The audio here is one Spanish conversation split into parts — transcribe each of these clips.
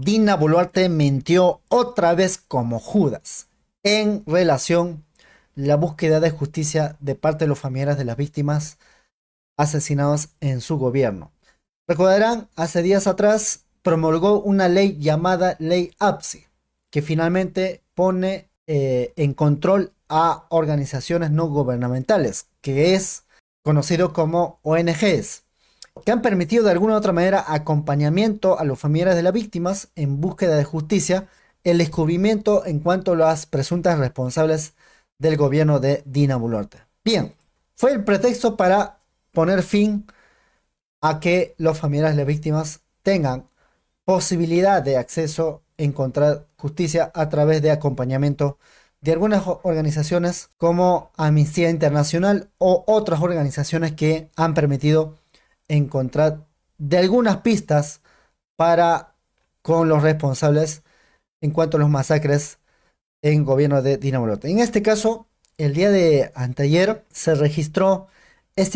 Dina Boluarte mintió otra vez como Judas en relación a la búsqueda de justicia de parte de los familiares de las víctimas asesinadas en su gobierno. Recordarán, hace días atrás promulgó una ley llamada Ley APSI, que finalmente pone en control a organizaciones no gubernamentales, que es conocido como ONGs, que han permitido de alguna u otra manera acompañamiento a los familiares de las víctimas en búsqueda de justicia, el descubrimiento en cuanto a las presuntas responsables del gobierno de Dina Boluarte. Bien, fue el pretexto para poner fin a que los familiares de las víctimas tengan posibilidad de acceso a encontrar justicia a través de acompañamiento de algunas organizaciones como Amnistía Internacional o otras organizaciones que han permitido encontrar de algunas pistas para con los responsables en cuanto a los masacres en gobierno de Dina Boluarte. En este caso, el día de anteayer se registró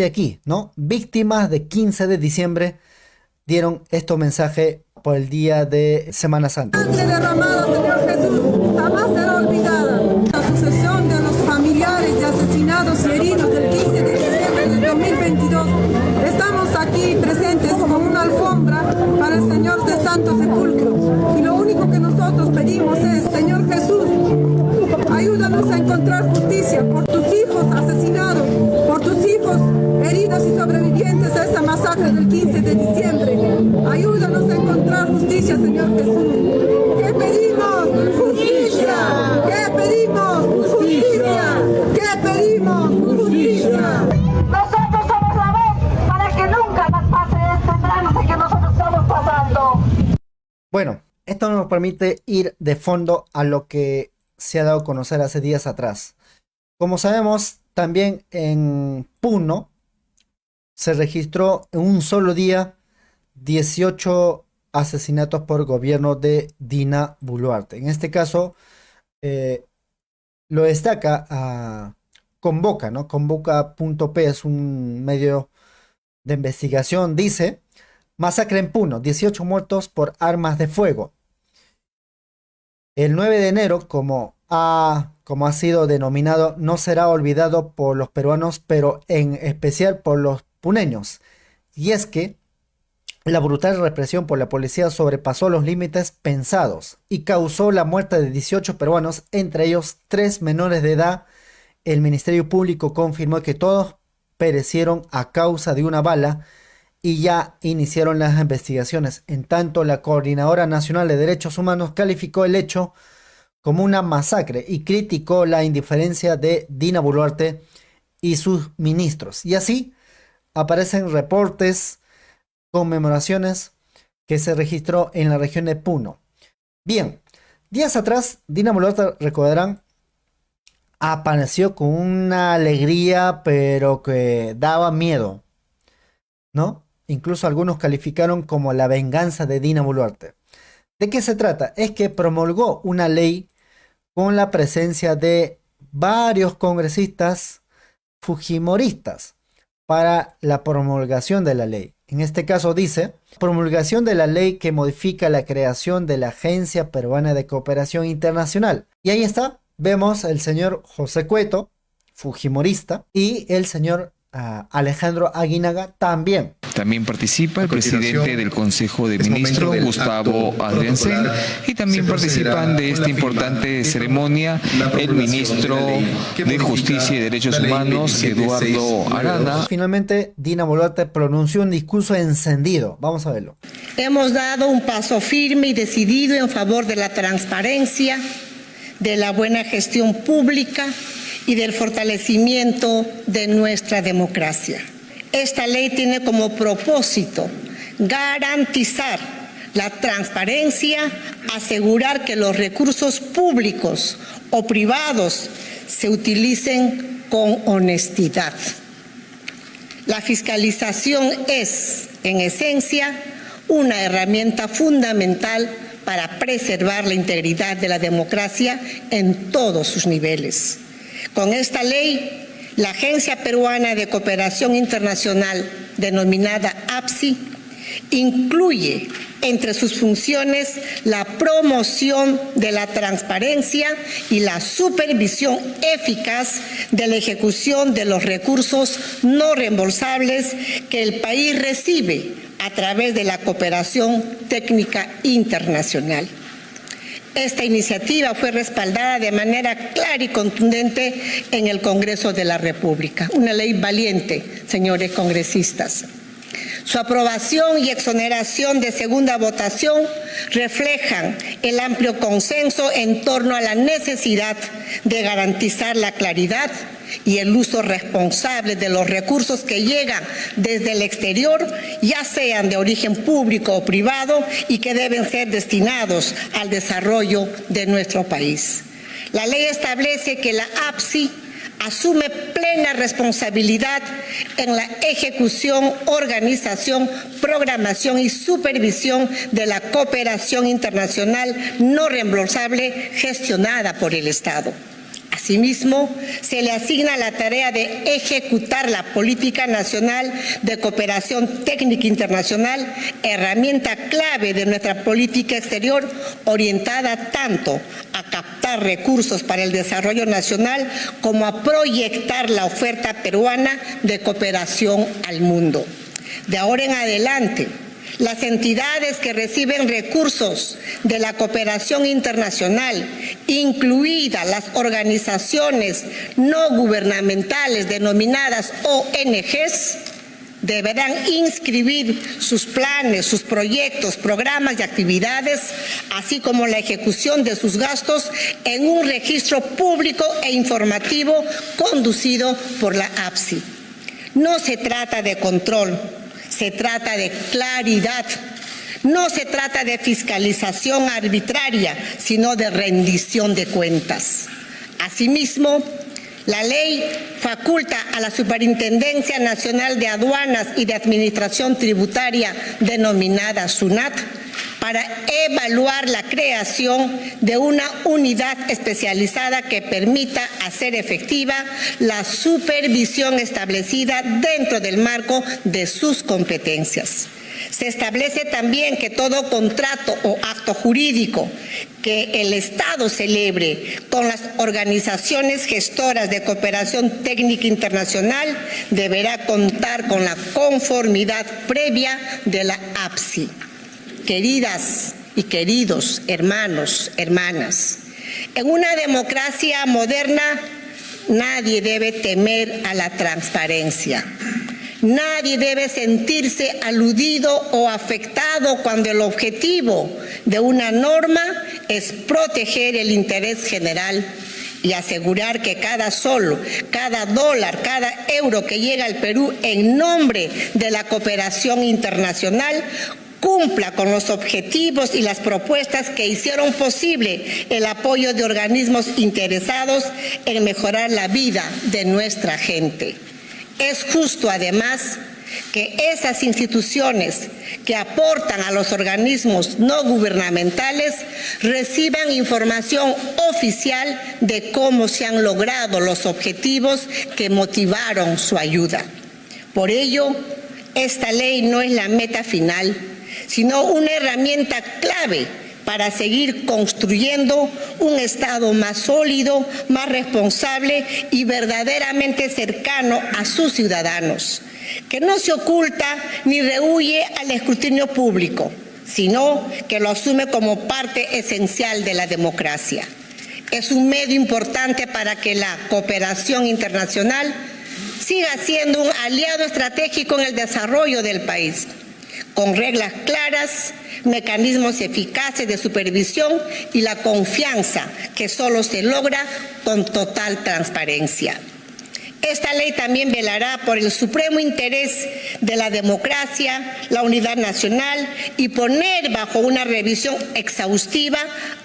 aquí, ¿no? Víctimas de 15 de diciembre dieron este mensaje por el día de Semana Santa. La sangre derramada, Señor Jesús, jamás será olvidada. La sucesión de los familiares de asesinados y heridos del 15 de diciembre del 2022. Estamos aquí presentes como una alfombra para el Señor de Santo Sepulcro. Y lo único que nosotros pedimos es, Señor Jesús, ayúdanos a encontrar justicia por tus hijos asesinados, por tus hijos heridos y sobrevivientes a esta masacre del 15 de diciembre. Ayúdanos a encontrar justicia, Señor Jesús. ¿Qué pedimos? Justicia. ¿Qué pedimos? Justicia. ¿Qué pedimos? Justicia. Nosotros somos la voz para que nunca más pase este trance que nosotros estamos pasando. Bueno, esto nos permite ir de fondo a lo que se ha dado a conocer hace días atrás. Como sabemos, también en Puno se registró en un solo día 18 asesinatos por gobierno de Dina Boluarte. En este caso, lo destaca Convoca, ¿no? Convoca.p es un medio de investigación. Dice: masacre en Puno, 18 muertos por armas de fuego. El 9 de enero, como ha sido denominado, no será olvidado por los peruanos, pero en especial por los puneños. Y es que la brutal represión por la policía sobrepasó los límites pensados y causó la muerte de 18 peruanos, entre ellos 3 menores de edad. El Ministerio Público confirmó que todos perecieron a causa de una bala y ya iniciaron las investigaciones. En tanto, la Coordinadora Nacional de Derechos Humanos calificó el hecho como una masacre y criticó la indiferencia de Dina Boluarte y sus ministros. Y así aparecen reportes, conmemoraciones que se registró en la región de Puno. Bien, días atrás, Dina Boluarte, recordarán, apareció con una alegría, pero que daba miedo, ¿no? Incluso algunos calificaron como la venganza de Dina Boluarte. ¿De qué se trata? Es que promulgó una ley con la presencia de varios congresistas fujimoristas para la promulgación de la ley. En este caso dice: promulgación de la ley que modifica la creación de la Agencia Peruana de Cooperación Internacional. Y ahí está, vemos el señor José Cueto, fujimorista, y el señor Alejandro Aguinaga también. También participa el presidente del Consejo de Ministros, Gustavo Adriansen, y también participan de esta importante ceremonia el ministro de Justicia y Derechos Humanos, Eduardo Arana. Finalmente, Dina Boluarte pronunció un discurso encendido. Vamos a verlo. Hemos dado un paso firme y decidido en favor de la transparencia, de la buena gestión pública y del fortalecimiento de nuestra democracia. Esta ley tiene como propósito garantizar la transparencia, asegurar que los recursos públicos o privados se utilicen con honestidad. La fiscalización es, en esencia, una herramienta fundamental para preservar la integridad de la democracia en todos sus niveles. Con esta ley, la Agencia Peruana de Cooperación Internacional, denominada APSI, Incluye entre sus funciones la promoción de la transparencia y la supervisión eficaz de la ejecución de los recursos no reembolsables que el país recibe a través de la cooperación técnica internacional. Esta iniciativa fue respaldada de manera clara y contundente en el Congreso de la República. Una ley valiente, señores congresistas. Su aprobación y exoneración de segunda votación reflejan el amplio consenso en torno a la necesidad de garantizar la claridad y el uso responsable de los recursos que llegan desde el exterior, ya sean de origen público o privado, y que deben ser destinados al desarrollo de nuestro país. La ley establece que la APSI asume plena responsabilidad en la ejecución, organización, programación y supervisión de la cooperación internacional no reembolsable gestionada por el Estado. Asimismo, se le asigna la tarea de ejecutar la Política Nacional de Cooperación Técnica Internacional, herramienta clave de nuestra política exterior, orientada tanto a captar recursos para el desarrollo nacional como a proyectar la oferta peruana de cooperación al mundo. De ahora en adelante, las entidades que reciben recursos de la cooperación internacional, incluidas las organizaciones no gubernamentales denominadas ONGs, deberán inscribir sus planes, sus proyectos, programas y actividades, así como la ejecución de sus gastos en un registro público e informativo conducido por la APSI. No se trata de control, se trata de claridad. No se trata de fiscalización arbitraria, sino de rendición de cuentas. Asimismo, la ley faculta a la Superintendencia Nacional de Aduanas y de Administración Tributaria, denominada SUNAT, para evaluar la creación de una unidad especializada que permita hacer efectiva la supervisión establecida dentro del marco de sus competencias. Se establece también que todo contrato o acto jurídico que el Estado celebre con las organizaciones gestoras de cooperación técnica internacional deberá contar con la conformidad previa de la APSI. Queridas y queridos hermanos, hermanas, en una democracia moderna nadie debe temer a la transparencia. Nadie debe sentirse aludido o afectado cuando el objetivo de una norma es proteger el interés general y asegurar que cada sol, cada dólar, cada euro que llega al Perú en nombre de la cooperación internacional cumpla con los objetivos y las propuestas que hicieron posible el apoyo de organismos interesados en mejorar la vida de nuestra gente. Es justo, además, que esas instituciones que aportan a los organismos no gubernamentales reciban información oficial de cómo se han logrado los objetivos que motivaron su ayuda. Por ello, esta ley no es la meta final, sino una herramienta clave para seguir construyendo un Estado más sólido, más responsable y verdaderamente cercano a sus ciudadanos, que no se oculta ni rehúye al escrutinio público, sino que lo asume como parte esencial de la democracia. Es un medio importante para que la cooperación internacional siga siendo un aliado estratégico en el desarrollo del país, con reglas claras, mecanismos eficaces de supervisión y la confianza que solo se logra con total transparencia. Esta ley también velará por el supremo interés de la democracia, la unidad nacional y poner bajo una revisión exhaustiva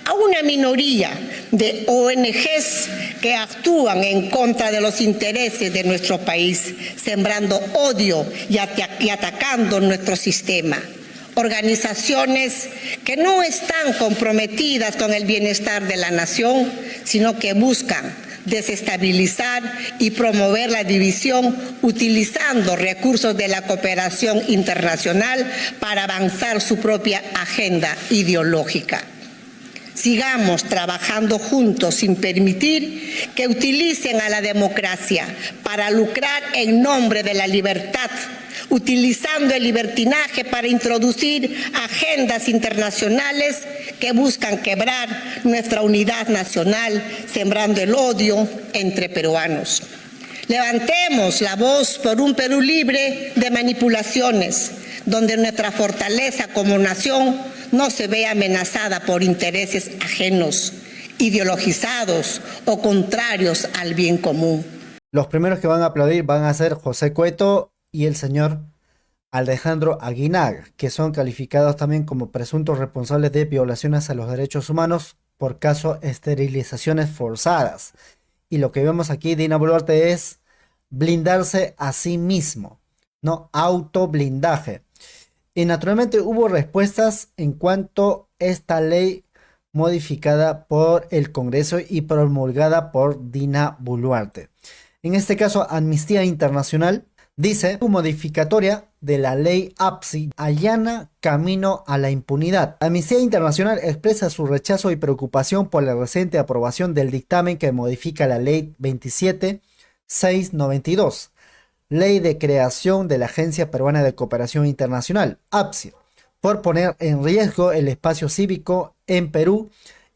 a una minoría de ONGs que actúan en contra de los intereses de nuestro país, sembrando odio y atacando nuestro sistema. Organizaciones que no están comprometidas con el bienestar de la nación, sino que buscan desestabilizar y promover la división utilizando recursos de la cooperación internacional para avanzar su propia agenda ideológica. Sigamos trabajando juntos sin permitir que utilicen a la democracia para lucrar en nombre de la libertad, utilizando el libertinaje para introducir agendas internacionales que buscan quebrar nuestra unidad nacional, sembrando el odio entre peruanos. Levantemos la voz por un Perú libre de manipulaciones, donde nuestra fortaleza como nación no se vea amenazada por intereses ajenos, ideologizados o contrarios al bien común. Los primeros que van a aplaudir van a ser José Cueto y el señor Alejandro Aguinaga, que son calificados también como presuntos responsables de violaciones a los derechos humanos por caso esterilizaciones forzadas. Y lo que vemos aquí, Dina Boluarte, es blindarse a sí mismo, no autoblindaje. Y naturalmente hubo respuestas en cuanto a esta ley modificada por el Congreso y promulgada por Dina Boluarte. En este caso, Amnistía Internacional dice: su modificatoria de la ley APSI allana camino a la impunidad. Amnistía Internacional expresa su rechazo y preocupación por la reciente aprobación del dictamen que modifica la ley 27692, ley de creación de la Agencia Peruana de Cooperación Internacional, APSI, por poner en riesgo el espacio cívico en Perú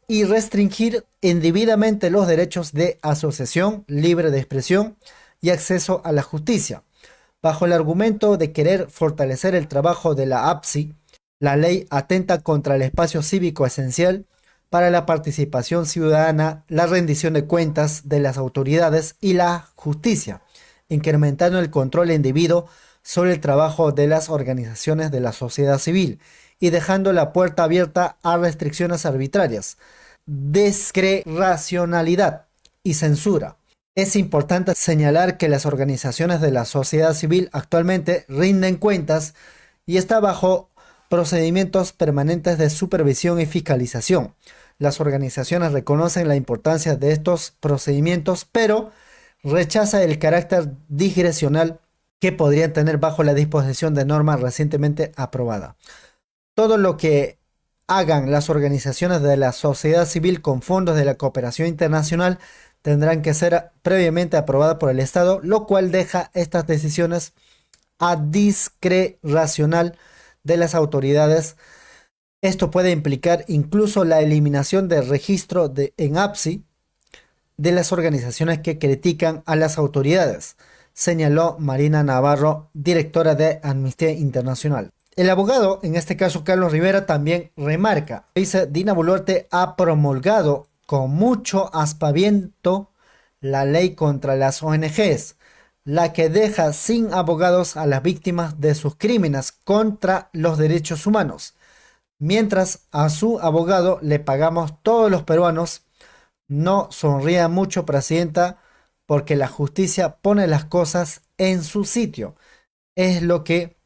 y restringir indebidamente los derechos de asociación, libre de expresión y acceso a la justicia. Bajo el argumento de querer fortalecer el trabajo de la APSI, la ley atenta contra el espacio cívico esencial para la participación ciudadana, la rendición de cuentas de las autoridades y la justicia, incrementando el control indebido sobre el trabajo de las organizaciones de la sociedad civil y dejando la puerta abierta a restricciones arbitrarias, discrecionalidad y censura. Es importante señalar que las organizaciones de la sociedad civil actualmente rinden cuentas y está bajo procedimientos permanentes de supervisión y fiscalización. Las organizaciones reconocen la importancia de estos procedimientos, pero rechaza el carácter discrecional que podrían tener bajo la disposición de norma recientemente aprobada. Todo lo que hagan las organizaciones de la sociedad civil con fondos de la cooperación internacional tendrán que ser previamente aprobadas por el Estado, lo cual deja estas decisiones a discrecional de las autoridades. Esto puede implicar incluso la eliminación del registro en APSI de las organizaciones que critican a las autoridades, señaló Marina Navarro, directora de Amnistía Internacional. El abogado, en este caso Carlos Rivera, también remarca, dice: Dina Boluarte ha promulgado con mucho aspaviento la ley contra las ONGs, la que deja sin abogados a las víctimas de sus crímenes contra los derechos humanos, mientras a su abogado le pagamos todos los peruanos. No sonría mucho, presidenta, porque la justicia pone las cosas en su sitio. Es lo que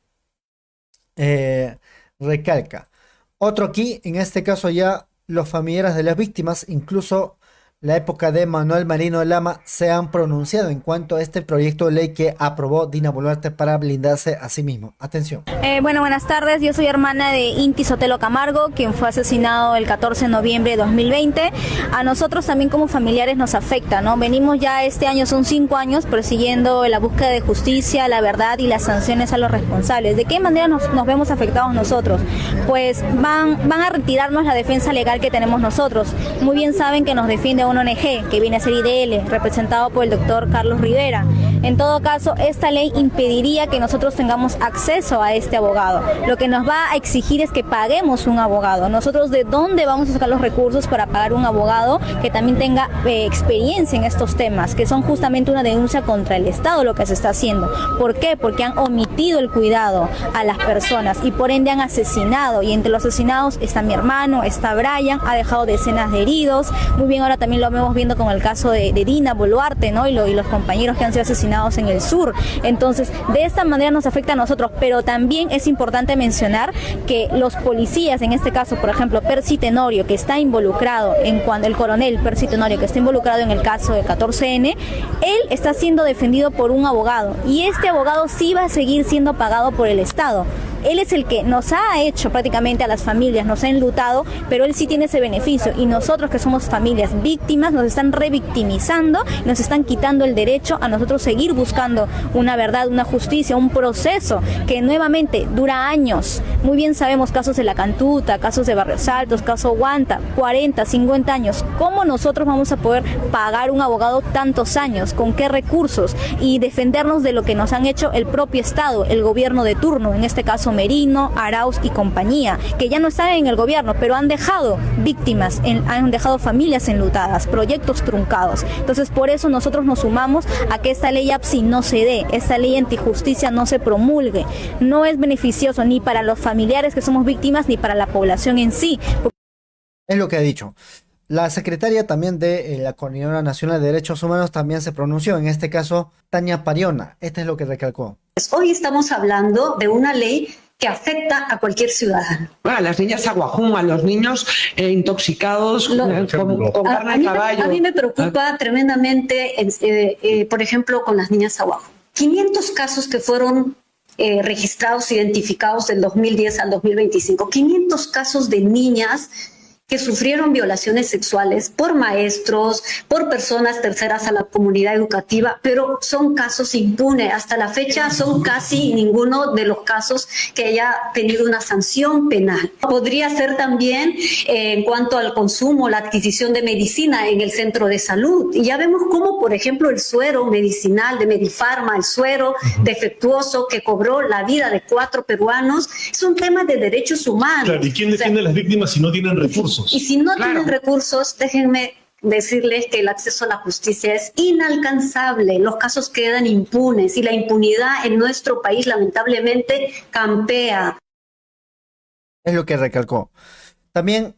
recalca. Otro aquí, en este caso ya los familiares de las víctimas, incluso la época de Manuel Merino de Lama, se han pronunciado en cuanto a este proyecto de ley que aprobó Dina Boluarte para blindarse a sí mismo. Atención. Bueno, buenas tardes. Yo soy hermana de Inti Sotelo Camargo, quien fue asesinado el 14 de noviembre de 2020. A nosotros también como familiares nos afecta, ¿no? Venimos ya este año, son 5 años, persiguiendo la búsqueda de justicia, la verdad y las sanciones a los responsables. ¿De qué manera nos vemos afectados nosotros? Pues van a retirarnos la defensa legal que tenemos nosotros. Muy bien saben que nos defiende una ONG, que viene a ser IDL, representado por el doctor Carlos Rivera. En todo caso, esta ley impediría que nosotros tengamos acceso a este abogado. Lo que nos va a exigir es que paguemos un abogado. Nosotros, ¿de dónde vamos a sacar los recursos para pagar un abogado que también tenga experiencia en estos temas, que son justamente una denuncia contra el Estado lo que se está haciendo? ¿Por qué? Porque han omitido el cuidado a las personas y por ende han asesinado, y entre los asesinados está mi hermano, está Brian, ha dejado decenas de heridos. Muy bien, ahora también lo vemos viendo con el caso de Dina Boluarte, ¿no? Y los compañeros que han sido asesinados asesinados en el sur. Entonces, de esta manera nos afecta a nosotros, pero también es importante mencionar que los policías, en este caso, por ejemplo, Percy Tenorio, que está involucrado el coronel Percy Tenorio, que está involucrado en el caso del 14N, él está siendo defendido por un abogado, y este abogado sí va a seguir siendo pagado por el Estado. Él es el que nos ha hecho prácticamente a las familias, nos ha enlutado, pero él sí tiene ese beneficio, y nosotros que somos familias víctimas nos están revictimizando, nos están quitando el derecho a nosotros seguir buscando una verdad, una justicia, un proceso que nuevamente dura años. Muy bien sabemos casos de La Cantuta, casos de Barrios Altos, caso Guanta, 40, 50 años. ¿Cómo nosotros vamos a poder pagar un abogado tantos años? ¿Con qué recursos? Y defendernos de lo que nos han hecho el propio Estado, el gobierno de turno, en este caso Merino, Arauz y compañía, que ya no están en el gobierno, pero han dejado víctimas, han dejado familias enlutadas, proyectos truncados. Entonces, por eso nosotros nos sumamos a que esta ley APSI no se dé, esta ley antijusticia no se promulgue. No es beneficioso ni para los familiares que somos víctimas, ni para la población en sí. Es lo que ha dicho. La secretaria también de la Coordinadora Nacional de Derechos Humanos también se pronunció, en este caso Tania Pariona. Este es lo que recalcó. Hoy estamos hablando de una ley que afecta a cualquier ciudadano. A las niñas aguajún, a los niños intoxicados con carne de caballo. A mí me preocupa tremendamente, por ejemplo, con las niñas aguajún. 500 casos que fueron registrados, identificados del 2010 al 2025. 500 casos de niñas que sufrieron violaciones sexuales por maestros, por personas terceras a la comunidad educativa, pero son casos impunes. Hasta la fecha son casi ninguno de los casos que haya tenido una sanción penal. Podría ser también en cuanto al consumo, la adquisición de medicina en el centro de salud. Y ya vemos cómo, por ejemplo, el suero medicinal de Medifarma, el suero defectuoso que cobró la vida de 4 peruanos, es un tema de derechos humanos. Claro, ¿y quién defiende a las víctimas si no tienen recursos? Y si no tienen recursos, déjenme decirles que el acceso a la justicia es inalcanzable. Los casos quedan impunes y la impunidad en nuestro país lamentablemente campea. Es lo que recalcó. También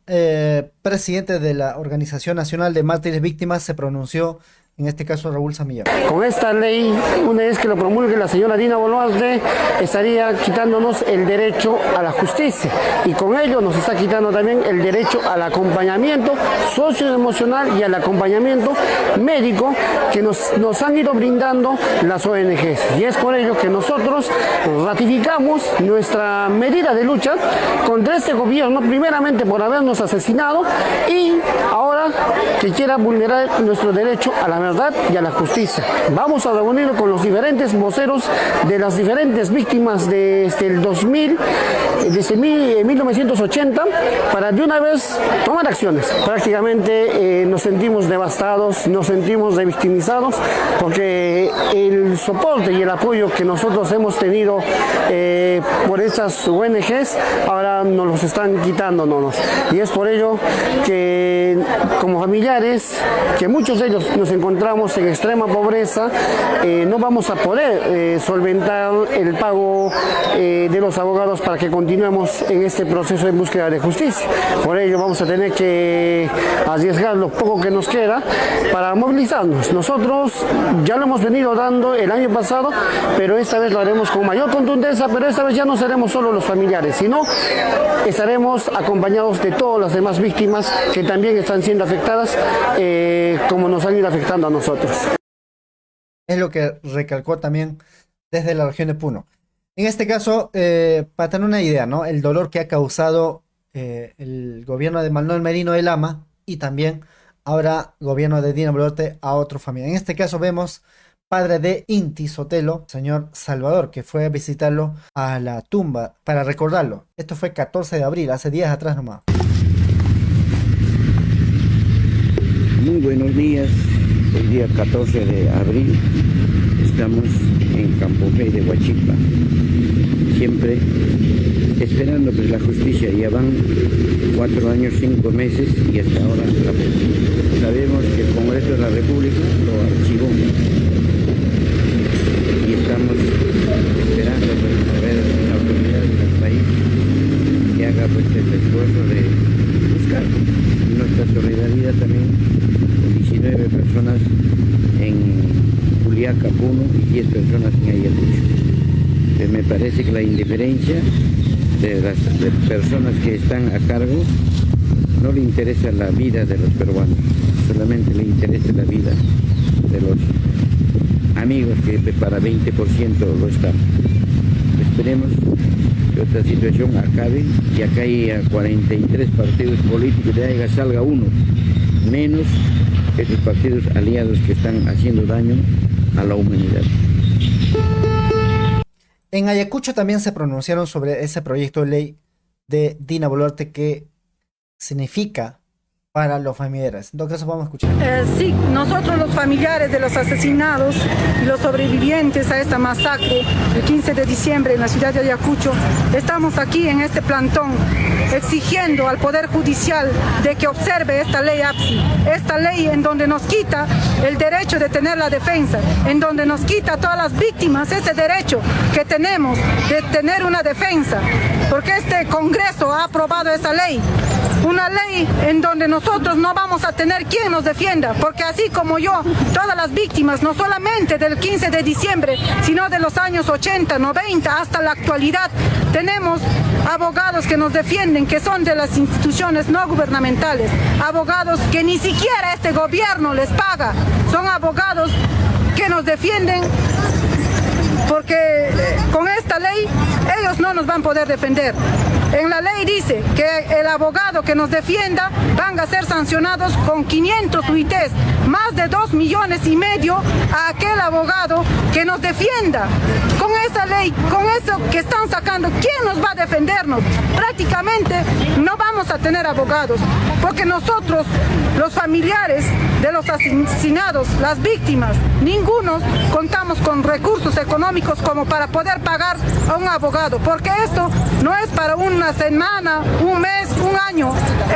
presidente de la Organización Nacional de Mártires Víctimas se pronunció, en este caso Raúl Zamilla. Con esta ley, una vez que lo promulgue la señora Dina Boluarte, estaría quitándonos el derecho a la justicia, y con ello nos está quitando también el derecho al acompañamiento socioemocional y al acompañamiento médico que nos han ido brindando las ONGs. Y es por ello que nosotros ratificamos nuestra medida de lucha contra este gobierno, primeramente por habernos asesinado, y ahora que quiera vulnerar nuestro derecho a la verdad y a la justicia. Vamos a reunir con los diferentes voceros de las diferentes víctimas desde el 2000, desde 1980, para de una vez tomar acciones. Prácticamente nos sentimos devastados, nos sentimos revictimizados, porque el soporte y el apoyo que nosotros hemos tenido por estas ONGs, ahora nos los están quitándonos. Y es por ello que como familiares, que muchos de ellos nos encontramos en extrema pobreza, no vamos a poder solventar el pago de los abogados para que continuemos en este proceso de búsqueda de justicia. Por ello vamos a tener que arriesgar lo poco que nos queda para movilizarnos. Nosotros ya lo hemos venido dando el año pasado, pero esta vez lo haremos con mayor contundencia, pero esta vez ya no seremos solo los familiares, sino estaremos acompañados de todas las demás víctimas que también están siendo afectadas, como nos han ido afectando a nosotros. Es lo que recalcó también desde la región de Puno. En este caso, para tener una idea, ¿no?, el dolor que ha causado el gobierno de Manuel Merino de Lama, y también ahora gobierno de Dina Boluarte a otra familia. En este caso vemos padre de Inti Sotelo, señor Salvador, que fue a visitarlo a la tumba para recordarlo. Esto fue 14 de abril, hace días atrás nomás. Muy buenos días. El día 14 de abril estamos en Campo Fe de Huachipa, siempre esperando pues la justicia. Ya van 4 años, 5 meses y hasta ahora sabemos que el Congreso de la República lo archivó y estamos esperando pues a ver la autoridad del país que haga pues el esfuerzo de buscar nuestra solidaridad también con 19 personas en Juliaca, Puno, y 10 personas en Ayacucho. Me parece que la indiferencia de las personas que están a cargo no le interesa la vida de los peruanos, solamente le interesa la vida de los amigos que para 20% lo están. Esperemos que esta situación acabe y acá hay 43 partidos políticos, de ahí salga uno, menos estos partidos aliados que están haciendo daño a la humanidad. En Ayacucho también se pronunciaron sobre ese proyecto de ley de Dina Boluarte que significa para los familiares. En todo caso vamos a escuchar. Sí, nosotros los familiares de los asesinados y los sobrevivientes a esta masacre el 15 de diciembre en la ciudad de Ayacucho, estamos aquí en este plantón exigiendo al Poder Judicial de que observe esta ley APSI, esta ley en donde nos quita el derecho de tener la defensa, en donde nos quita a todas las víctimas ese derecho que tenemos de tener una defensa, porque este Congreso ha aprobado esa ley. Una ley en donde nosotros no vamos a tener quien nos defienda, porque así como yo, todas las víctimas, no solamente del 15 de diciembre, sino de los años 80, 90, hasta la actualidad, tenemos abogados que nos defienden, que son de las instituciones no gubernamentales, abogados que ni siquiera este gobierno les paga, son abogados que nos defienden, porque con esta ley ellos no nos van a poder defender. En la ley dice que el abogado que nos defienda van a ser sancionados con 500 UITs, más de 2,5 millones a aquel abogado que nos defienda. Con esa ley, con eso que están sacando, ¿quién nos va a defendernos? Prácticamente no vamos a tener abogados, porque nosotros, los familiares de los asesinados, las víctimas, ninguno contamos con recursos económicos como para poder pagar a un abogado, porque esto no es para una semana, un mes, un año,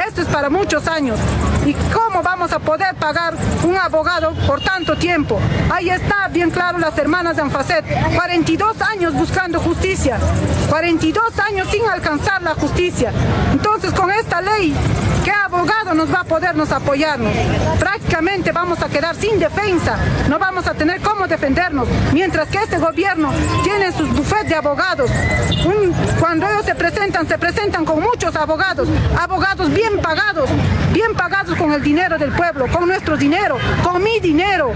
esto es para muchos años. ¿Y cómo vamos a poder pagar un abogado por tanto tiempo? Ahí está bien claro las hermanas de Anfacet, 42 años buscando justicia, 42 años sin alcanzar la justicia. Entonces con esta ley, ¿qué abogado nos va a podernos apoyarnos? Prácticamente vamos a quedar sin defensa, no vamos a tener cómo defendernos, mientras que este gobierno tiene sus bufetes de abogados. Cuando ellos se presentan con muchos abogados, abogados bien pagados con el dinero del pueblo, con nuestro dinero, con mi dinero,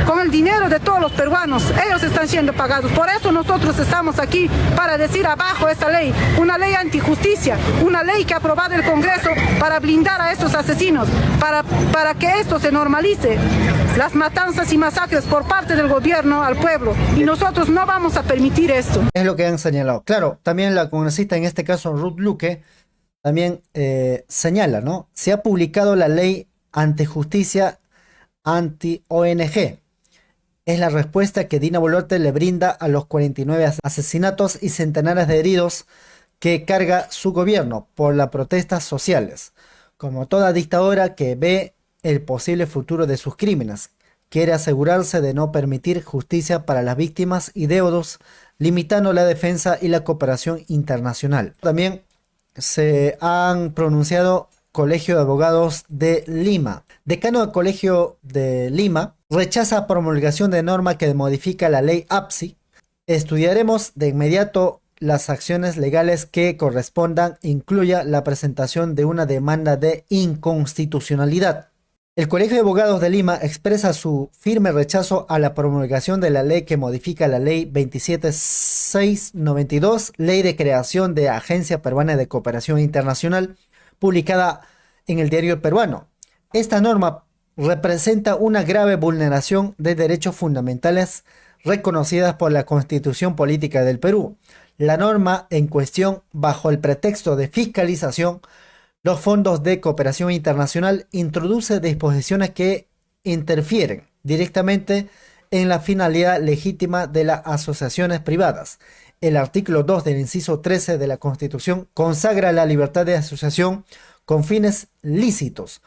con el dinero de todos los peruanos. Ellos están siendo pagados. Por eso nosotros estamos aquí para decir abajo esta ley, una ley antijusticia, una ley que ha aprobado el Congreso para blindar a estos asesinos, para que esto se normalice, las matanzas y masacres por parte del gobierno al pueblo, y nosotros no vamos a permitir esto. Es lo que han señalado. Claro, también la congresista, en este caso Ruth Luque, también señala, ¿no? Se ha publicado la ley antijusticia anti-ONG. Es la respuesta que Dina Boluarte le brinda a los 49 asesinatos y centenares de heridos que carga su gobierno por las protestas sociales. Como toda dictadora que ve el posible futuro de sus crímenes, quiere asegurarse de no permitir justicia para las víctimas y deudos, limitando la defensa y la cooperación internacional. También se han pronunciado Colegio de Abogados de Lima. Decano del Colegio de Lima rechaza promulgación de norma que modifica la ley APSI. Estudiaremos de inmediato las acciones legales que correspondan, incluya la presentación de una demanda de inconstitucionalidad. El Colegio de Abogados de Lima expresa su firme rechazo a la promulgación de la ley que modifica la ley 27692, ley de creación de Agencia Peruana de Cooperación Internacional, publicada en el Diario Peruano. Esta norma representa una grave vulneración de derechos fundamentales reconocidas por la Constitución Política del Perú. La norma en cuestión, bajo el pretexto de fiscalización los fondos de cooperación internacional, introduce disposiciones que interfieren directamente en la finalidad legítima de las asociaciones privadas. El artículo 2 del inciso 13 de la Constitución consagra la libertad de asociación con fines lícitos,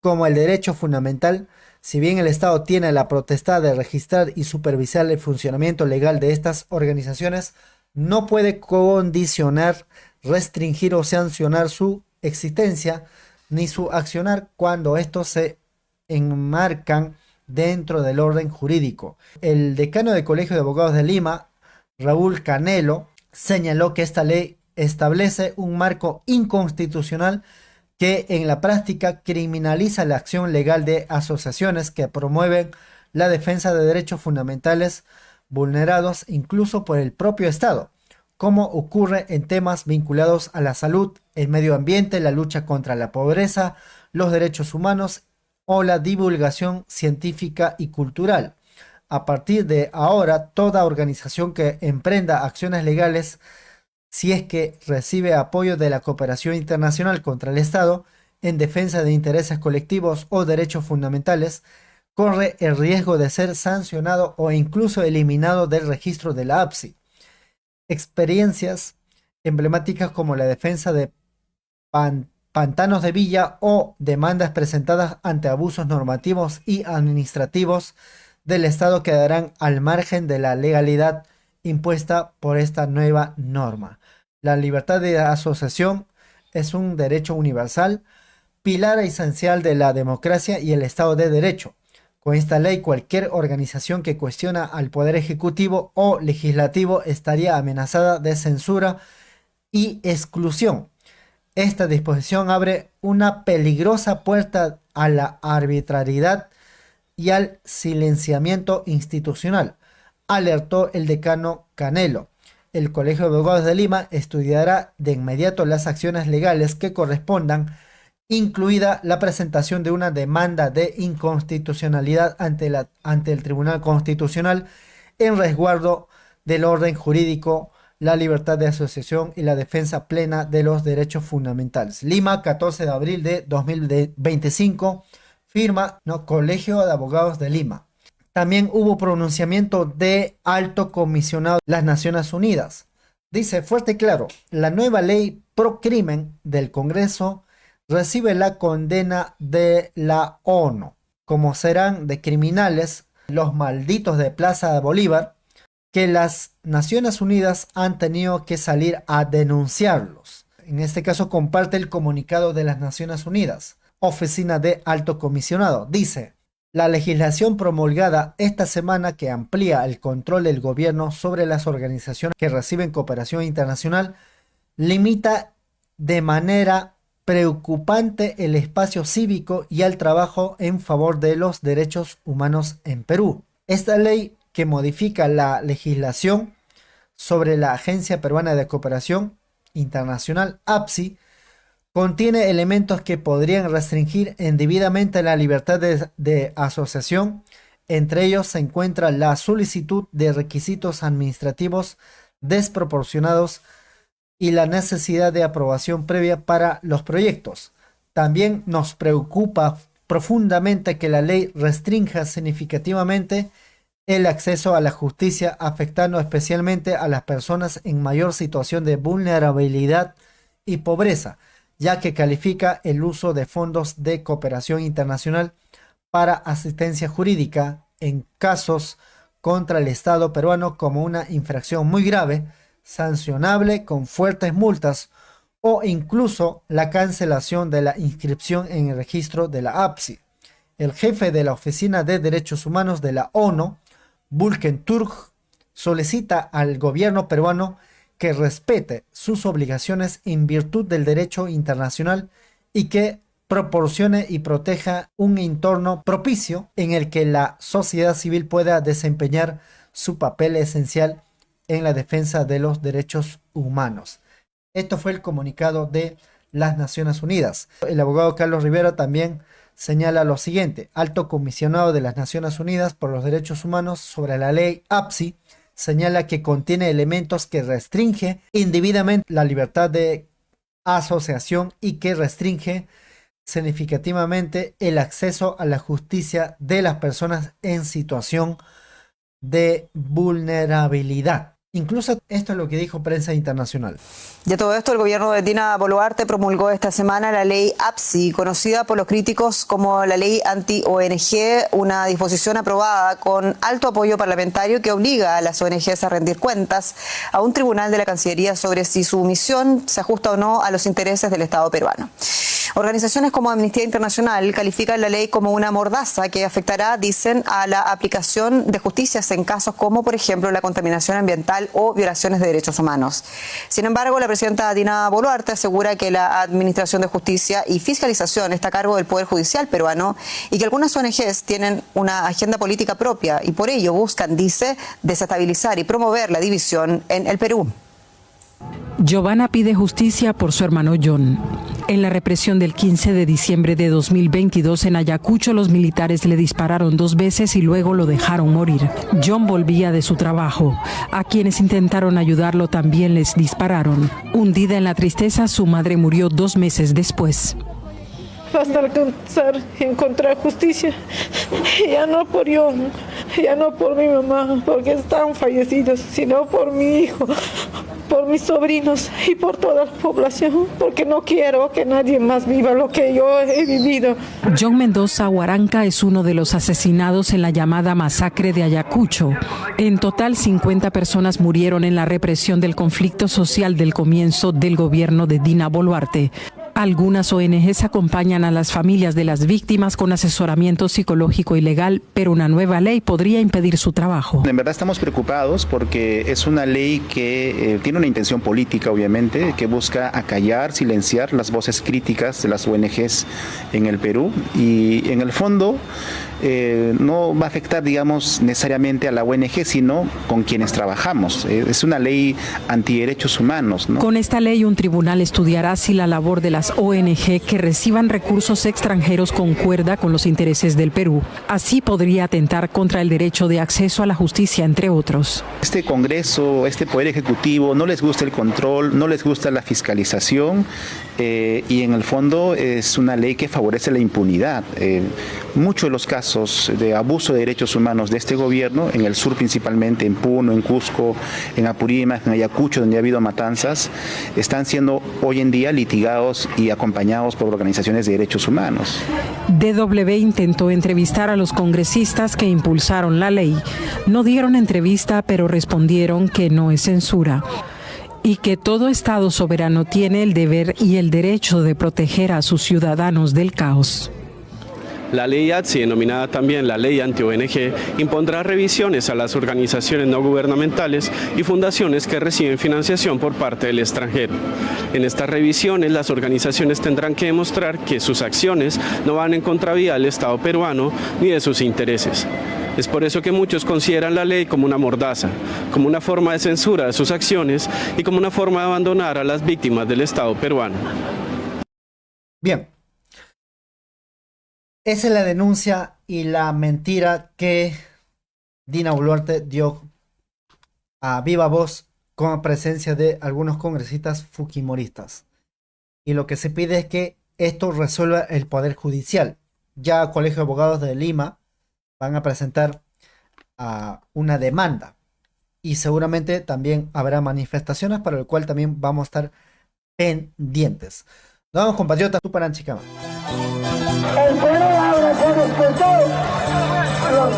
como el derecho fundamental. Si bien el Estado tiene la potestad de registrar y supervisar el funcionamiento legal de estas organizaciones, no puede condicionar, restringir o sancionar su existencia ni su accionar cuando estos se enmarcan dentro del orden jurídico. El decano del Colegio de Abogados de Lima, Raúl Canelo, señaló que esta ley establece un marco inconstitucional que en la práctica criminaliza la acción legal de asociaciones que promueven la defensa de derechos fundamentales vulnerados incluso por el propio Estado, como ocurre en temas vinculados a la salud, el medio ambiente, la lucha contra la pobreza, los derechos humanos o la divulgación científica y cultural. A partir de ahora, toda organización que emprenda acciones legales, si es que recibe apoyo de la cooperación internacional contra el Estado en defensa de intereses colectivos o derechos fundamentales, corre el riesgo de ser sancionado o incluso eliminado del registro de la APSI. Experiencias emblemáticas como la defensa de pantanos de Villa o demandas presentadas ante abusos normativos y administrativos del Estado quedarán al margen de la legalidad impuesta por esta nueva norma. La libertad de asociación es un derecho universal, pilar esencial de la democracia y el Estado de Derecho. Con esta ley, cualquier organización que cuestiona al Poder Ejecutivo o Legislativo estaría amenazada de censura y exclusión. Esta disposición abre una peligrosa puerta a la arbitrariedad y al silenciamiento institucional, alertó el decano Canelo. El Colegio de Abogados de Lima estudiará de inmediato las acciones legales que correspondan, incluida la presentación de una demanda de inconstitucionalidad ante el Tribunal Constitucional en resguardo del orden jurídico, la libertad de asociación y la defensa plena de los derechos fundamentales. Lima, 14 de abril de 2025, firma Colegio de Abogados de Lima. También hubo pronunciamiento de Alto Comisionado de las Naciones Unidas. Dice fuerte y claro, la nueva ley pro crimen del Congreso recibe la condena de la ONU, como serán de criminales los malditos de Plaza Bolívar, que las Naciones Unidas han tenido que salir a denunciarlos. En este caso comparte el comunicado de las Naciones Unidas, Oficina de Alto Comisionado. Dice, la legislación promulgada esta semana que amplía el control del gobierno sobre las organizaciones que reciben cooperación internacional limita de manera preocupante el espacio cívico y el trabajo en favor de los derechos humanos en Perú. Esta ley que modifica la legislación sobre la Agencia Peruana de Cooperación Internacional, APSI, contiene elementos que podrían restringir indebidamente la libertad de asociación. Entre ellos se encuentra la solicitud de requisitos administrativos desproporcionados y la necesidad de aprobación previa para los proyectos. También nos preocupa profundamente que la ley restrinja significativamente el acceso a la justicia, afectando especialmente a las personas en mayor situación de vulnerabilidad y pobreza, ya que califica el uso de fondos de cooperación internacional para asistencia jurídica en casos contra el Estado peruano como una infracción muy grave, sancionable con fuertes multas o incluso la cancelación de la inscripción en el registro de la APSI. El jefe de la Oficina de Derechos Humanos de la ONU, Volker Turk, solicita al gobierno peruano que respete sus obligaciones en virtud del derecho internacional y que proporcione y proteja un entorno propicio en el que la sociedad civil pueda desempeñar su papel esencial en la defensa de los derechos humanos. Esto fue el comunicado de las Naciones Unidas. El abogado Carlos Rivera también señala lo siguiente: Alto Comisionado de las Naciones Unidas por los Derechos Humanos sobre la ley APSI señala que contiene elementos que restringe indebidamente la libertad de asociación y que restringe significativamente el acceso a la justicia de las personas en situación de vulnerabilidad. Incluso esto es lo que dijo Prensa Internacional. De todo esto, el gobierno de Dina Boluarte promulgó esta semana la ley APSI, conocida por los críticos como la ley anti-ONG, una disposición aprobada con alto apoyo parlamentario que obliga a las ONGs a rendir cuentas a un tribunal de la Cancillería sobre si su misión se ajusta o no a los intereses del Estado peruano. Organizaciones como Amnistía Internacional califican la ley como una mordaza que afectará, dicen, a la aplicación de justicias en casos como, por ejemplo, la contaminación ambiental o violaciones de derechos humanos. Sin embargo, la presidenta Dina Boluarte asegura que la Administración de Justicia y Fiscalización está a cargo del Poder Judicial peruano y que algunas ONGs tienen una agenda política propia y por ello buscan, dice, desestabilizar y promover la división en el Perú. Giovanna pide justicia por su hermano John. En la represión del 15 de diciembre de 2022 en Ayacucho, los militares le dispararon 2 veces y luego lo dejaron morir. John volvía de su trabajo. A quienes intentaron ayudarlo también les dispararon. Hundida en la tristeza, su madre murió 2 meses después. Hasta alcanzar y encontrar justicia, ya no por yo, ya no por mi mamá, porque están fallecidos, sino por mi hijo, por mis sobrinos y por toda la población, porque no quiero que nadie más viva lo que yo he vivido. John Mendoza Huaranca es uno de los asesinados en la llamada masacre de Ayacucho. En total, 50 personas murieron en la represión del conflicto social del comienzo del gobierno de Dina Boluarte. Algunas ONGs acompañan a las familias de las víctimas con asesoramiento psicológico y legal, pero una nueva ley podría impedir su trabajo. En verdad estamos preocupados porque es una ley que tiene una intención política, obviamente, que busca acallar, silenciar las voces críticas de las ONGs en el Perú y en el fondo no va a afectar, digamos, necesariamente a la ONG, sino con quienes trabajamos. Es una ley antiderechos humanos, ¿no? Con esta ley, un tribunal estudiará si la labor de las ONG que reciban recursos extranjeros concuerda con los intereses del Perú. Así podría atentar contra el derecho de acceso a la justicia, entre otros. Este Congreso, este Poder Ejecutivo, no les gusta el control, no les gusta la fiscalización y en el fondo es una ley que favorece la impunidad. Muchos de los casos de abuso de derechos humanos de este gobierno, en el sur principalmente, en Puno, en Cusco, en Apurímac, en Ayacucho, donde ha habido matanzas, están siendo hoy en día litigados y acompañados por organizaciones de derechos humanos. DW intentó entrevistar a los congresistas que impulsaron la ley. No dieron entrevista, pero respondieron que no es censura y que todo Estado soberano tiene el deber y el derecho de proteger a sus ciudadanos del caos. La ley ATSI, denominada también la ley anti-ONG, impondrá revisiones a las organizaciones no gubernamentales y fundaciones que reciben financiación por parte del extranjero. En estas revisiones, las organizaciones tendrán que demostrar que sus acciones no van en contravía del Estado peruano ni de sus intereses. Es por eso que muchos consideran la ley como una mordaza, como una forma de censura de sus acciones y como una forma de abandonar a las víctimas del Estado peruano. Bien. Esa es la denuncia y la mentira que Dina Boluarte dio a viva voz con la presencia de algunos congresistas fujimoristas. Y lo que se pide es que esto resuelva el Poder Judicial. Ya el Colegio de Abogados de Lima van a presentar una demanda. Y seguramente también habrá manifestaciones para lo cual también vamos a estar pendientes. Nos vamos, compatriotas, Tuparanchicama. El Perú ahora se despertó.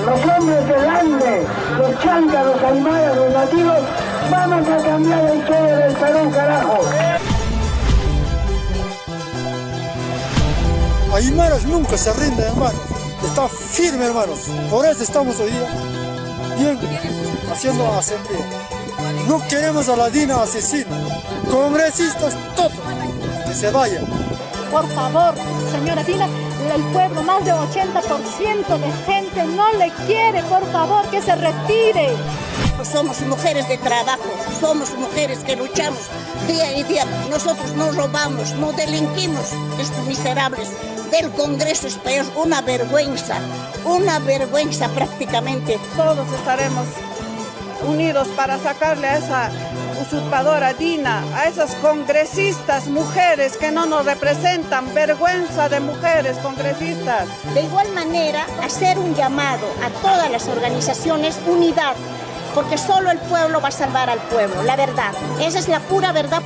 Los hombres del Ande, los changas, los aymaras, los nativos, vamos a cambiar la historia del Perú, carajo. Aymaras nunca se rinden, hermanos. Está firme, hermanos. Por eso estamos hoy día bien haciendo asamblea. No queremos a la Dina asesina. Congresistas, todos, que se vayan. Por favor, señora Dina, el pueblo, más de 80% de gente no le quiere, por favor, que se retire. Somos mujeres de trabajo, somos mujeres que luchamos día y día. Nosotros no robamos, no delinquimos. Estos miserables del Congreso es peor, una vergüenza prácticamente. Todos estaremos unidos para sacarle a esa usurpadora Dina, a esas congresistas mujeres que no nos representan, vergüenza de mujeres congresistas. De igual manera, hacer un llamado a todas las organizaciones, unidad porque solo el pueblo va a salvar al pueblo, la verdad. Esa es la pura verdad.